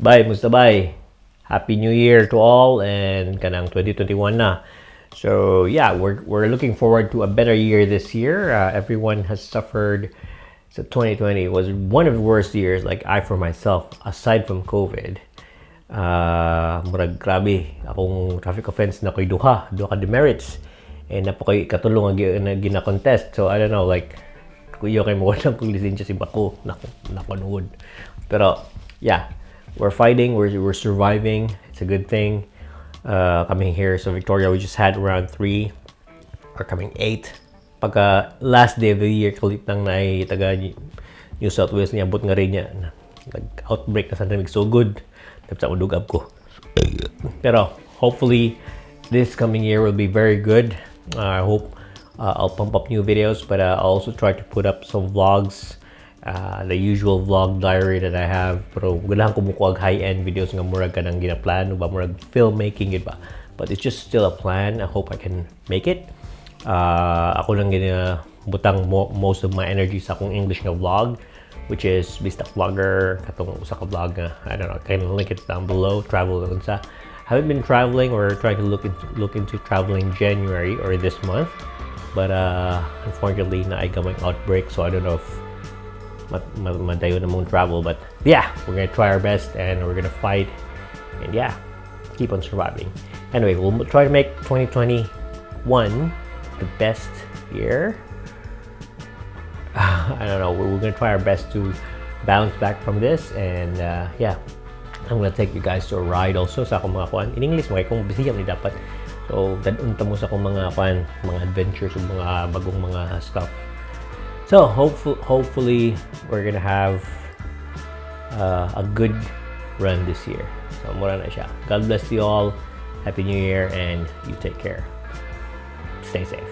Bye, Mustabay. Happy New Year to all and kanang 2021 na. So yeah, we're looking forward to a better year this year. Everyone has suffered. So 2020 was one of the worst years. Like I for myself, aside from COVID, murag grabe akong traffic offense na ko'y duha ka demerits and napokoy katulong na gina-contest. So I don't know, like kuyo kay mo lang kung lisensya si Bako nakunood. Pero yeah, we're fighting, we're surviving. It's a good thing. Coming here, so Victoria, we just had around 3 or coming 8. Pagka last day of the year, kulit lang na ay taga New South Wales niya, but nga rin niya, nag-outbreak na sa namig so good. Tapos ako dugab ko. Pero hopefully, this coming year will be very good. I hope I'll pump up new videos, but I'll also try to put up some vlogs. The usual vlog diary that I have, pero ganahan ko mukuha high-end videos nga murag ka nang ginaplan ba murag filmmaking it ba, but it's just still a plan. I hope I can make it. Ako lang ginabutang most of my energy sa akong English nga vlog, which is bisdakvlagger, katong usa ka vlog nga I don't know, can link it down below. Travel unsa, haven't been traveling or trying to look into traveling January or this month, but unfortunately na ay gamay outbreak, so I don't know if madayo na mong travel, but yeah, we're gonna try our best and we're gonna fight and yeah, keep on surviving. Anyway, we'll try to make 2021 the best year. I don't know, we're gonna try our best to bounce back from this and yeah, I'm gonna take you guys to a ride also sa akong mga kuan in English, mga kung bisaya ni dapat, so dadunta mo sa akong mga kuan, mga adventures, mga bagong mga stuff. So hopefully we're gonna have a good run this year. So mura na siya. God bless you all. Happy New Year and you take care. Stay safe.